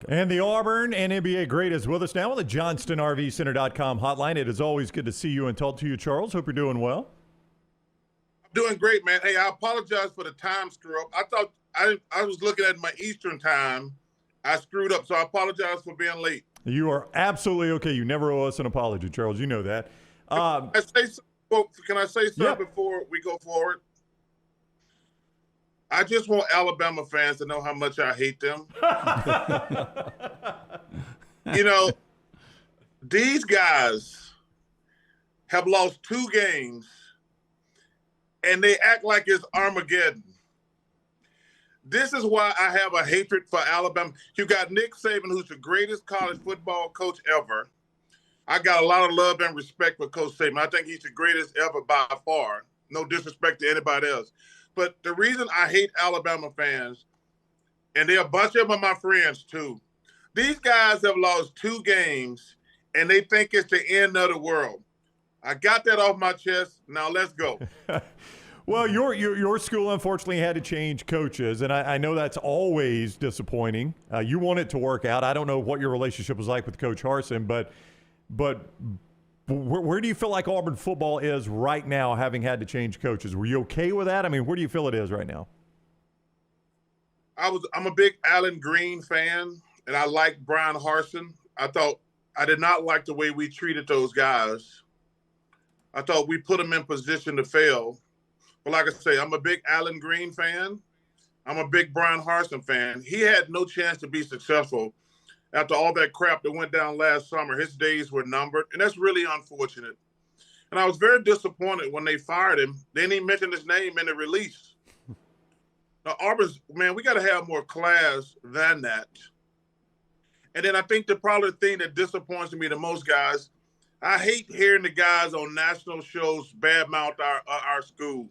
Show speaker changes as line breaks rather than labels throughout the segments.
And the Auburn and NBA great is with us now on the JohnstonRVCenter.com hotline. It is always good to see you and talk to you, Charles. Hope you're doing well.
I'm doing great, man. Hey, I apologize for the time screw up. I thought I was looking at my Eastern time. I screwed up, so I apologize for being late.
You are absolutely okay. You never owe us an apology, Charles. You know that.
Can I say something before we go forward? I just want Alabama fans to know how much I hate them. You know, these guys have lost 2 games, and they act like it's Armageddon. This is why I have a hatred for Alabama. You got Nick Saban, who's the greatest college football coach ever. I got a lot of love and respect for Coach Saban. I think he's the greatest ever by far. No disrespect to anybody else. But the reason I hate Alabama fans, and there are a bunch of them are my friends too, these guys have lost 2 games, and they think it's the end of the world. I got that off my chest. Now let's go.
Well, your school unfortunately had to change coaches, and I know that's always disappointing. You want it to work out. I don't know what your relationship was like with Coach Harsin, but where do you feel like Auburn football is right now, having had to change coaches? Were you okay with that? I mean, where do you feel it is right now?
I'm a big Allen Green fan, and I like Bryan Harsin. I did not like the way we treated those guys. I thought we put them in position to fail. But like I say, I'm a big Allen Green fan. I'm a big Bryan Harsin fan. He had no chance to be successful after all that crap that went down last summer. His days were numbered, and that's really unfortunate. And I was very disappointed when they fired him. They didn't even mention his name in the release. Now, Auburn's, man, we got to have more class than that. And then I think probably the thing that disappoints me the most, guys, I hate hearing the guys on national shows badmouth our school,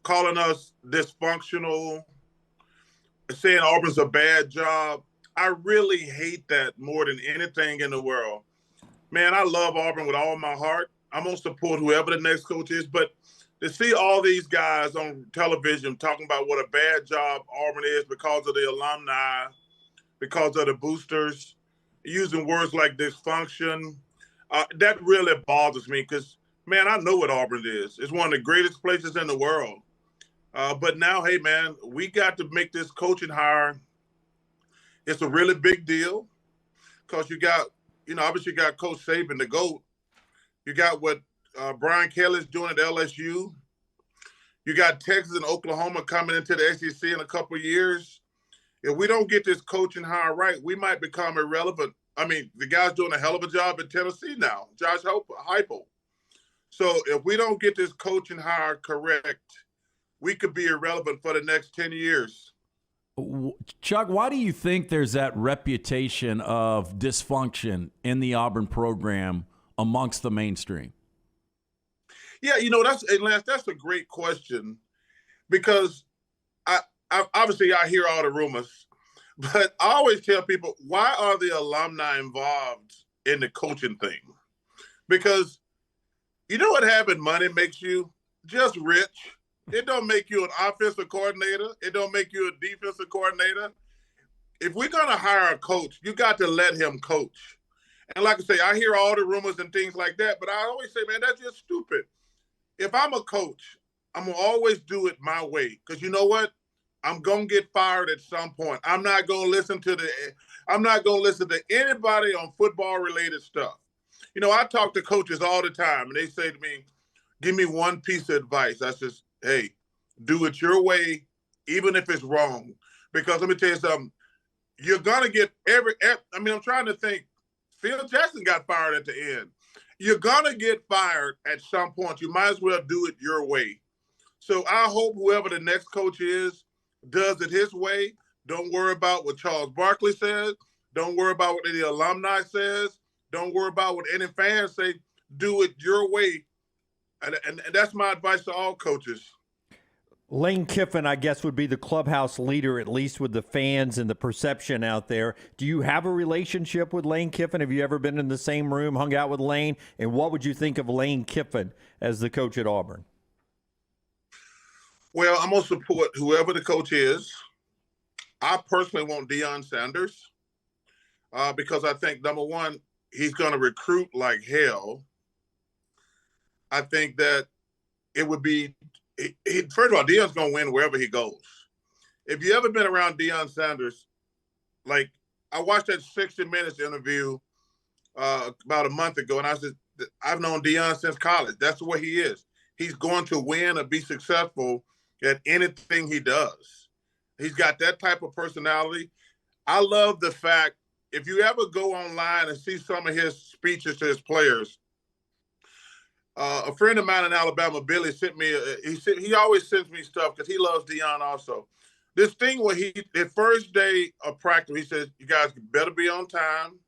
calling us dysfunctional, saying Auburn's a bad job. I really hate that more than anything in the world. Man, I love Auburn with all my heart. I'm going to support whoever the next coach is, but to see all these guys on television talking about what a bad job Auburn is because of the alumni, because of the boosters, using words like dysfunction, that really bothers me because, man, I know what Auburn is. It's one of the greatest places in the world. But now, hey, man, we got to make this coaching hire. It's a really big deal because you got, obviously you got Coach Saban, the GOAT. You got what Brian Kelly's doing at LSU. You got Texas and Oklahoma coming into the SEC in a couple of years. If we don't get this coaching hire right, we might become irrelevant. I mean, the guy's doing a hell of a job in Tennessee now, Josh Heupel. So if we don't get this coaching hire correct, we could be irrelevant for the next 10 years.
Chuck, why do you think there's that reputation of dysfunction in the Auburn program amongst the mainstream?
Yeah, Lance, that's a great question because I obviously I hear all the rumors, but I always tell people, why are the alumni involved in the coaching thing? Because you know what having money makes you? Just rich. It don't make you an offensive coordinator. It don't make you a defensive coordinator. If we're going to hire a coach, you got to let him coach. And like I say, I hear all the rumors and things like that, but I always say, man, that's just stupid. If I'm a coach, I'm going to always do it my way because you know what? I'm going to get fired at some point. I'm not going to listen to anybody on football-related stuff. I talk to coaches all the time, and they say to me, give me one piece of advice. I says, hey, do it your way, even if it's wrong. Because let me tell you something. You're going to get I'm trying to think. Phil Jackson got fired at the end. You're going to get fired at some point. You might as well do it your way. So I hope whoever the next coach is does it his way. Don't worry about what Charles Barkley says. Don't worry about what any alumni says. Don't worry about what any fans say. Do it your way. And that's my advice to all coaches.
Lane Kiffin, I guess, would be the clubhouse leader, at least with the fans and the perception out there. Do you have a relationship with Lane Kiffin? Have you ever been in the same room, hung out with Lane? And what would you think of Lane Kiffin as the coach at Auburn?
Well, I'm going to support whoever the coach is. I personally want Deion Sanders. because I think, number one, he's going to recruit like hell. I think that it would be first of all, Deion's going to win wherever he goes. If you ever been around Deion Sanders, like I watched that 60 Minutes interview about a month ago, and I said, I've known Deion since college. That's the way he is. He's going to win or be successful at anything he does. He's got that type of personality. I love the fact, if you ever go online and see some of his speeches to his players, a friend of mine in Alabama, Billy, sent me. He always sends me stuff because he loves Deion also. This thing where the first day of practice, he says, "You guys better be on time.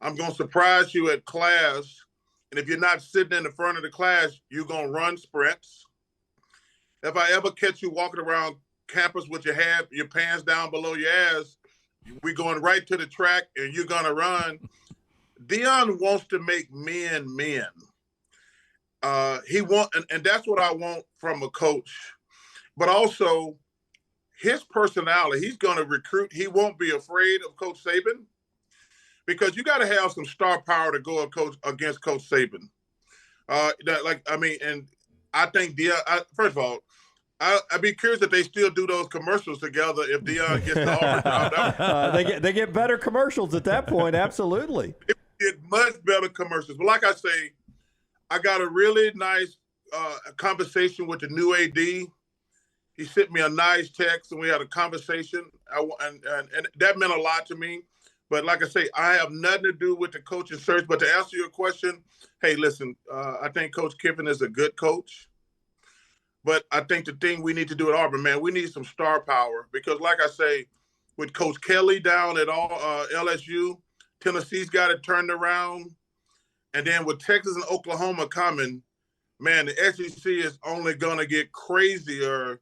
I'm gonna surprise you at class, and if you're not sitting in the front of the class, you're gonna run sprints. If I ever catch you walking around campus with your pants down below your ass, we're going right to the track, and you're gonna run." Deion wants to make men men. And that's what I want from a coach. But also, his personality, he's going to recruit. He won't be afraid of Coach Saban, because you got to have some star power to go against Coach Saban. And I think Deion. First of all, I'd be curious if they still do those commercials together if Deion gets the Auburn.
They get better commercials at that point. Absolutely,
it get much better commercials. But like I say, I got a really nice conversation with the new AD. He sent me a nice text, and we had a conversation, and that meant a lot to me. But like I say, I have nothing to do with the coaching search. But to answer your question, hey, listen, I think Coach Kiffin is a good coach. But I think the thing we need to do at Auburn, man, we need some star power. Because like I say, with Coach Kelly down at LSU, Tennessee's got it turned around. And then with Texas and Oklahoma coming, man, the SEC is only going to get crazier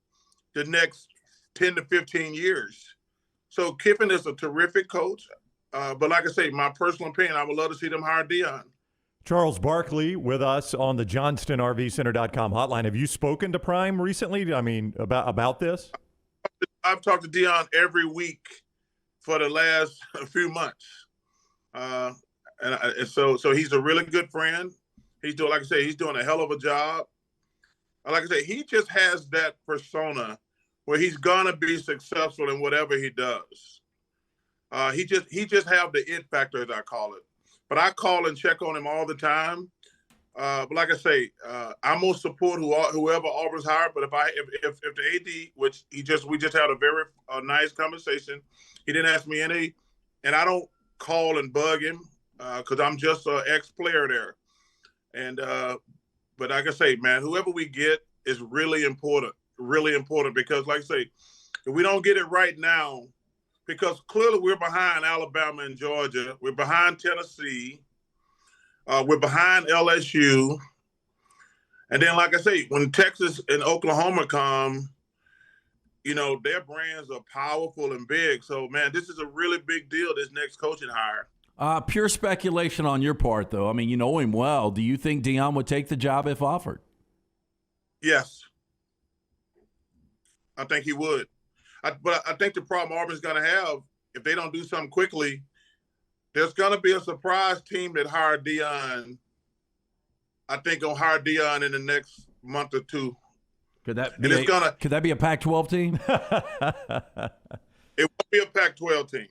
the next 10 to 15 years. So Kiffin is a terrific coach. But like I say, my personal opinion, I would love to see them hire Deion.
Charles Barkley with us on the JohnstonRVCenter.com hotline. Have you spoken to Prime recently? I mean, about this?
I've talked to Deion every week for the last few months. And so he's a really good friend. He's doing, like I say, he's doing a hell of a job. And like I say, he just has that persona where he's gonna be successful in whatever he does. He just have the it factor, as I call it. But I call and check on him all the time. But like I say, I'm gonna support whoever Auburn's hired. But if the AD, which we just had a very nice conversation, he didn't ask me any, and I don't call and bug him. Because I'm just an ex-player there. And but like I say, man, whoever we get is really important, because like I say, if we don't get it right now, because clearly we're behind Alabama and Georgia, we're behind Tennessee, we're behind LSU, and then like I say, when Texas and Oklahoma come, their brands are powerful and big. So man, this is a really big deal, this next coaching hire.
Pure speculation on your part, though. I mean, you know him well. Do you think Deion would take the job if offered?
Yes. I think he would. But I think the problem Auburn's going to have, if they don't do something quickly, there's going to be a surprise team that hired Deion. I think going to hire Deion in the next month or two.
Could that be a Pac-12 team?
It won't be a Pac-12 team.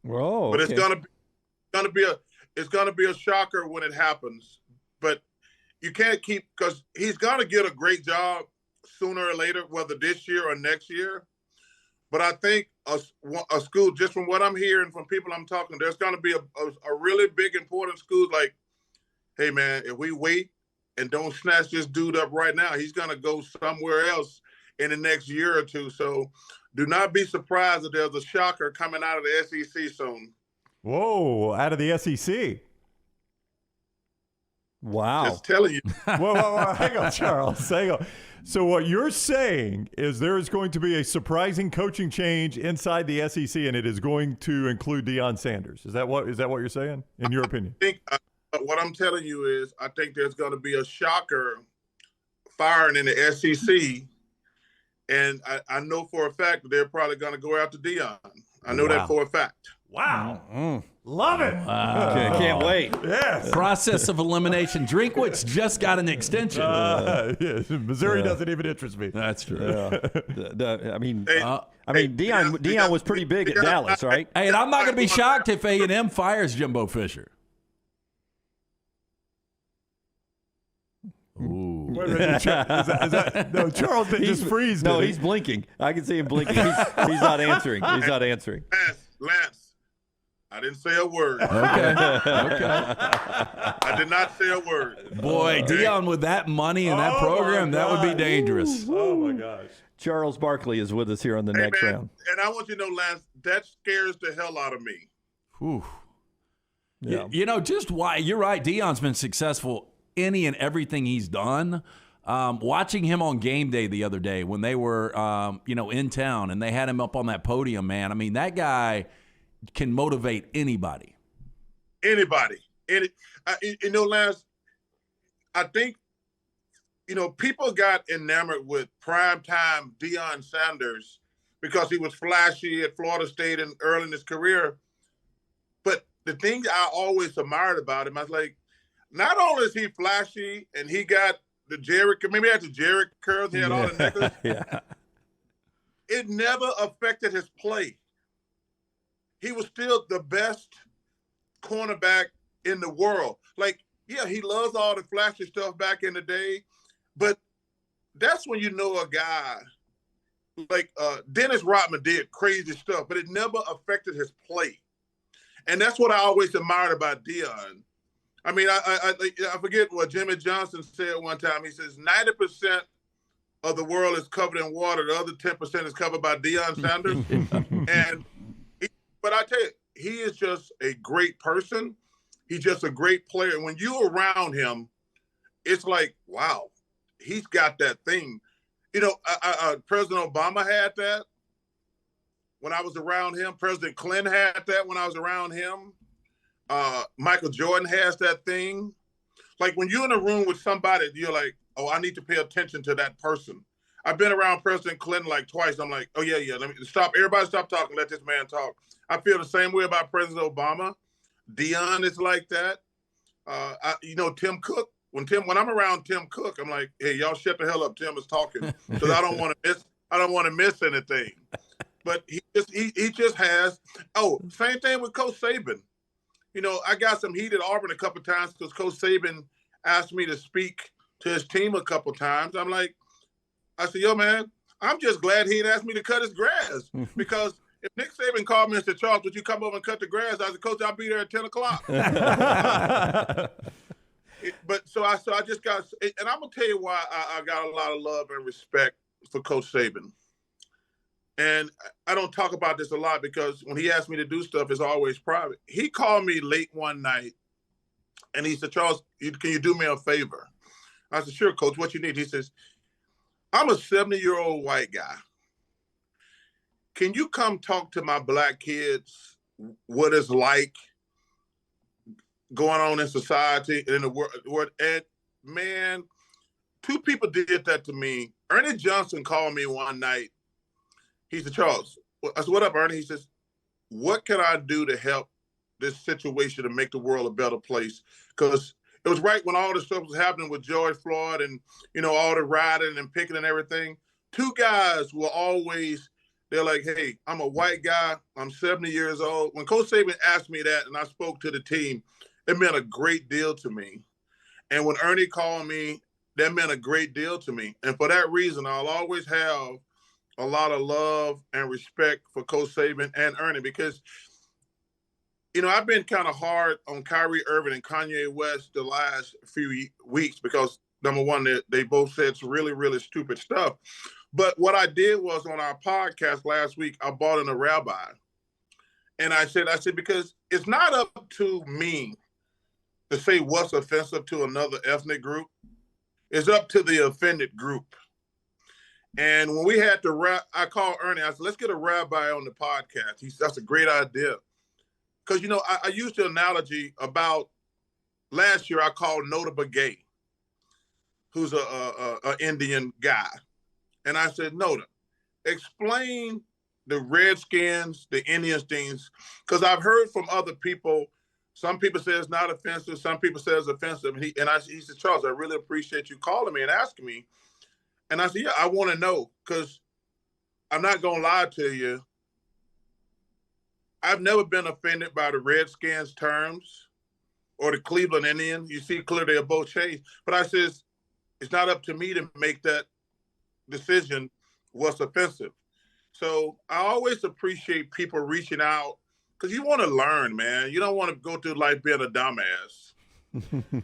Whoa,
but
okay.
It's gonna be a shocker when it happens. But you can't because he's gonna get a great job sooner or later, whether this year or next year. But I think a school, just from what I'm hearing from people I'm talking, there's gonna be a really big important school like, hey man, if we wait and don't snatch this dude up right now, he's gonna go somewhere else in the next year or two. So do not be surprised if there's a shocker coming out of the SEC soon.
Whoa, out of the SEC.
Wow.
Just telling you.
Whoa, hang on, Charles. Hang on. So what you're saying is there is going to be a surprising coaching change inside the SEC, and it is going to include Deion Sanders. Is that what you're saying, in your opinion?
I think what I'm telling you is I think there's going to be a shocker firing in the SEC. And I know for a fact that they're probably going to go after Deion. I know that for a fact.
Wow. Love it.
Can't wait.
Yes.
Process of elimination. Drinkwitz just got an extension.
Yes. Missouri doesn't even interest me.
That's true.
I mean,
Hey,
Deion was pretty big at Dallas, right?
Hey, and I'm not going to be shocked if A&M fires Jimbo Fisher. Ooh.
Wait a minute, no, Charles didn't just freeze.
No,
did he?
he's blinking. I can see him blinking. He's not answering. He's not answering.
Lance, I didn't say a word.
Okay.
I did not say a word.
Boy, Deion with that money and that program, that would be dangerous.
Oh, my gosh.
Charles Barkley is with us here on the next round.
And I want you to know, Lance, that scares the hell out of me.
Whew.
Yeah.
You know, just why you're right. Deion's been successful any and everything he's done. Watching him on game day the other day when they were, in town and they had him up on that podium, man. I mean, that guy can motivate anybody.
Anybody. Lance, I think, people got enamored with primetime Deion Sanders because he was flashy at Florida State and early in his career. But the thing I always admired about him, I was like, not only is he flashy and he got the Jerry, maybe he had the Jerry curls, he had all the necklace.
Yeah.
It never affected his play. He was still the best cornerback in the world. Like, yeah, he loves all the flashy stuff back in the day, but that's when you know a guy like Dennis Rodman did crazy stuff, but it never affected his play. And that's what I always admired about Deion. I mean, I forget what Jimmy Johnson said one time. He says 90% of the world is covered in water. The other 10% is covered by Deion Sanders. But I tell you, he is just a great person. He's just a great player. And when you're around him, it's like, wow, he's got that thing. President Obama had that when I was around him. President Clinton had that when I was around him. Michael Jordan has that thing. Like when you're in a room with somebody, you're like, oh, I need to pay attention to that person. I've been around President Clinton like twice. I'm like, oh, yeah, let me stop. Everybody stop talking. Let this man talk. I feel the same way about President Obama. Deion is like that. Tim Cook. When I'm around Tim Cook, I'm like, hey, y'all shut the hell up. Tim is talking because I don't want to miss anything. But he just has. Oh, same thing with Coach Saban. I got some heat at Auburn a couple of times because Coach Saban asked me to speak to his team a couple of times. I'm like, I said, yo, man, I'm just glad he asked me to cut his grass because if Nick Saban called me and said, Charles, would you come over and cut the grass? I said, Coach, I'll be there at 10 o'clock. So I just got, and I'm going to tell you why I got a lot of love and respect for Coach Saban. And I don't talk about this a lot because when he asked me to do stuff, it's always private. He called me late one night and he said, Charles, can you do me a favor? I said, sure, Coach, what you need? He says, I'm a 70-year-old white guy. Can you come talk to my black kids what it's like going on in society and in the world? And man, two people did that to me. Ernie Johnson called me one night. He said, Charles, I said, what up, Ernie? He says, what can I do to help this situation to make the world a better place? Because it was right when all this stuff was happening with George Floyd and, all the rioting and picking and everything. Two guys were always, they're like, hey, I'm a white guy. I'm 70 years old. When Coach Saban asked me that and I spoke to the team, it meant a great deal to me. And when Ernie called me, that meant a great deal to me. And for that reason, I'll always have a lot of love and respect for Coach Saban and Ernie because, I've been kind of hard on Kyrie Irving and Kanye West the last few weeks because, number one, they both said some really, really stupid stuff. But what I did was on our podcast last week, I brought in a rabbi. And I said, because it's not up to me to say what's offensive to another ethnic group. It's up to the offended group. And when we had I called Ernie. I said, let's get a rabbi on the podcast. He said, that's a great idea. Because, I used the analogy about last year I called Nota Begay, who's a Indian guy. And I said, Nota, explain the Redskins, the Indians things, because I've heard from other people. Some people say it's not offensive. Some people say it's offensive. And he said, Charles, I really appreciate you calling me and asking me. And I said, yeah, I want to know, because I'm not going to lie to you. I've never been offended by the Redskins terms or the Cleveland Indians. You see, clearly they're both changed. But I says, it's not up to me to make that decision what's offensive. So I always appreciate people reaching out, because you want to learn, man. You don't want to go through life being a dumbass.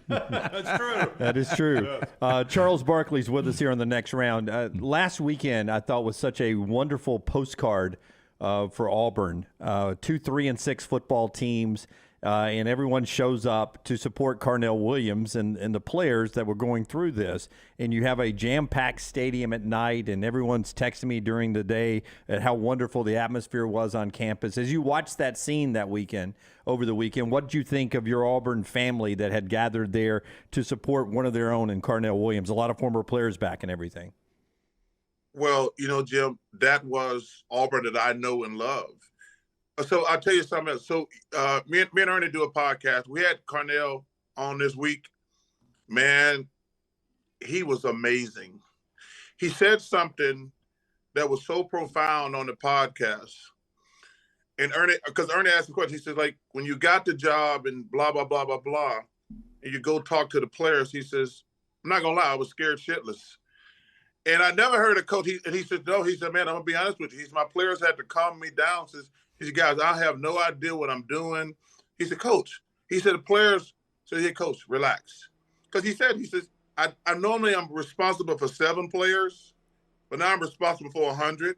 That's true.
That is true. Charles Barkley's with us here on the next round. Last weekend, I thought was such a wonderful postcard for Auburn. 2 3-6 football teams, and everyone shows up to support Carnell Williams and the players that were going through this. And you have a jam-packed stadium at night, and everyone's texting me during the day at how wonderful the atmosphere was on campus. As you watched that scene that weekend, over the weekend, what did you think of your Auburn family that had gathered there to support one of their own in Carnell Williams? A lot of former players back and everything.
Well, Jim, that was Auburn that I know and love. So I'll tell you something else. So me and Ernie do a podcast. We had Carnell on this week. Man, he was amazing. He said something that was so profound on the podcast. And because Ernie asked the question, he says, like, when you got the job and blah, blah, blah, blah, blah, and you go talk to the players, he says, I'm not going to lie, I was scared shitless. And I never heard a coach, he said, no, he said, man, I'm going to be honest with you. He said, my players had to calm me down. He said, guys, I have no idea what I'm doing. He said, coach, he said, the players said, hey, coach, relax. Because he says, I normally I'm responsible for 7 players, but now I'm responsible for 100.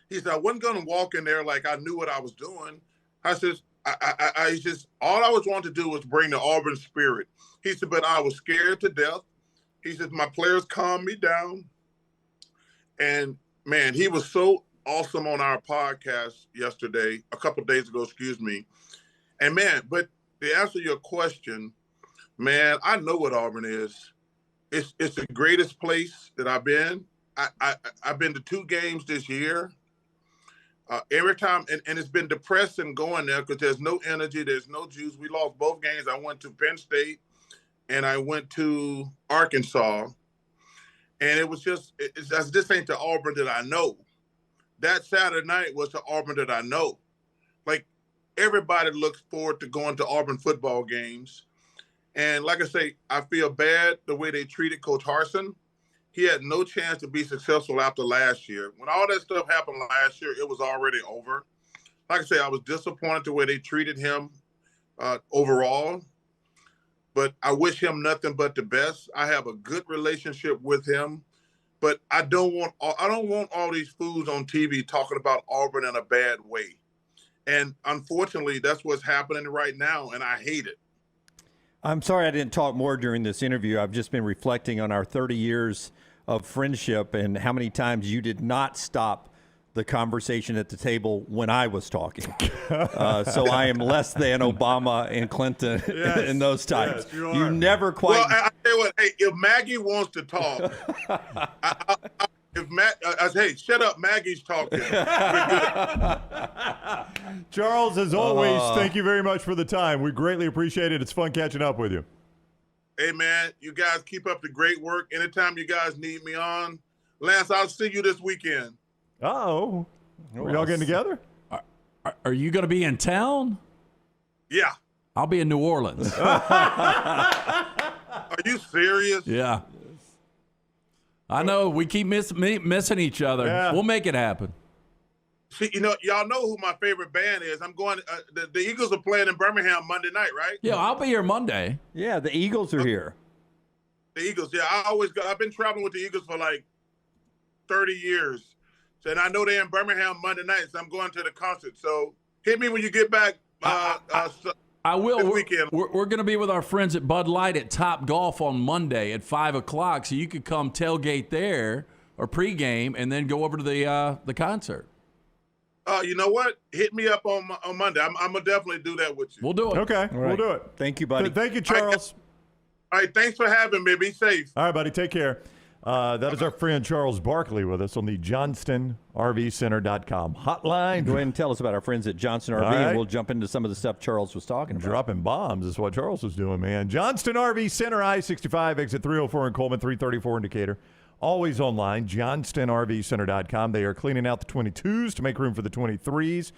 He said, I wasn't going to walk in there like I knew what I was doing. I said, I just, all I was wanting to do was bring the Auburn spirit. He said, but I was scared to death. He said, my players calmed me down. And, man, he was so awesome on our podcast yesterday, a couple of days ago, excuse me. And, man, but to answer your question, man, I know what Auburn is. It's the greatest place that I've been. I've been to 2 games this year. Every time, and it's been depressing going there because there's no energy, there's no juice. We lost both games. I went to Penn State and I went to Arkansas, and it was just, this ain't the Auburn that I know. That Saturday night was the Auburn that I know. Like, everybody looks forward to going to Auburn football games. And like I say, I feel bad the way they treated Coach Harsin. He had no chance to be successful after last year. When all that stuff happened last year, it was already over. Like I say, I was disappointed the way they treated him overall. But I wish him nothing but the best. I have a good relationship with him. But I don't want all these fools on TV talking about Auburn in a bad way. And unfortunately, that's what's happening right now, and I hate it.
I'm sorry I didn't talk more during this interview. I've just been reflecting on our 30 years of friendship and how many times you did not stop the conversation at the table when I was talking. So I am less than Obama and Clinton in those times.
Yes, you
you
are.
never quite.
Well, I tell you what, hey, if Maggie wants to talk, hey, shut up, Maggie's talking.
Charles, as always, thank you very much for the time. We greatly appreciate it. It's fun catching up with you.
Hey, man, you guys keep up the great work. Anytime you guys need me on, Lance, I'll see you this weekend.
Uh-oh. Are we all getting together?
Are you going to be in town?
Yeah.
I'll be in New Orleans.
Are you serious?
Yeah. I know. We keep missing each other.
Yeah.
We'll make it happen.
See, y'all know who my favorite band is. I'm going. The Eagles are playing in Birmingham Monday night, right?
Yeah, I'll be here Monday.
Yeah, the Eagles are here.
The Eagles. Yeah, I always go. I've been traveling with the Eagles for like 30 years. So, and I know they're in Birmingham Monday night, so I'm going to the concert. So hit me when you get back.
I will.
This weekend.
We're going to be with our friends at Bud Light at Top Golf on Monday at 5 o'clock, so you could come tailgate there or pregame and then go over to the concert.
You know what? Hit me up on Monday. I'm going to definitely do that with you.
We'll do it.
Okay, we'll do it.
Thank you, buddy.
Thank you, Charles.
All right, thanks for having me. Be safe.
All right, buddy, take care. That is our friend Charles Barkley with us on the JohnstonRVCenter.com hotline.
Go ahead and tell us about our friends at Johnston RV,
right.
and we'll jump into some of the stuff Charles was talking about.
Dropping bombs is what Charles was doing, man. Johnston RV Center, I-65, exit 304 in Coleman, 334 in Decatur. Always online, JohnstonRVCenter.com. They are cleaning out the 22s to make room for the 23s.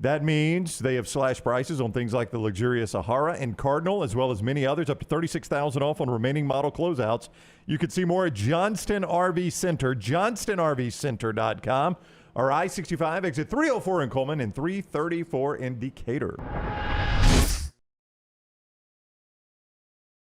That means they have slashed prices on things like the luxurious Sahara and Cardinal, as well as many others, up to $36,000 off on remaining model closeouts. You can see more at Johnston RV Center, JohnstonRVCenter.com, or I-65, exit 304 in Coleman and 334 in Decatur.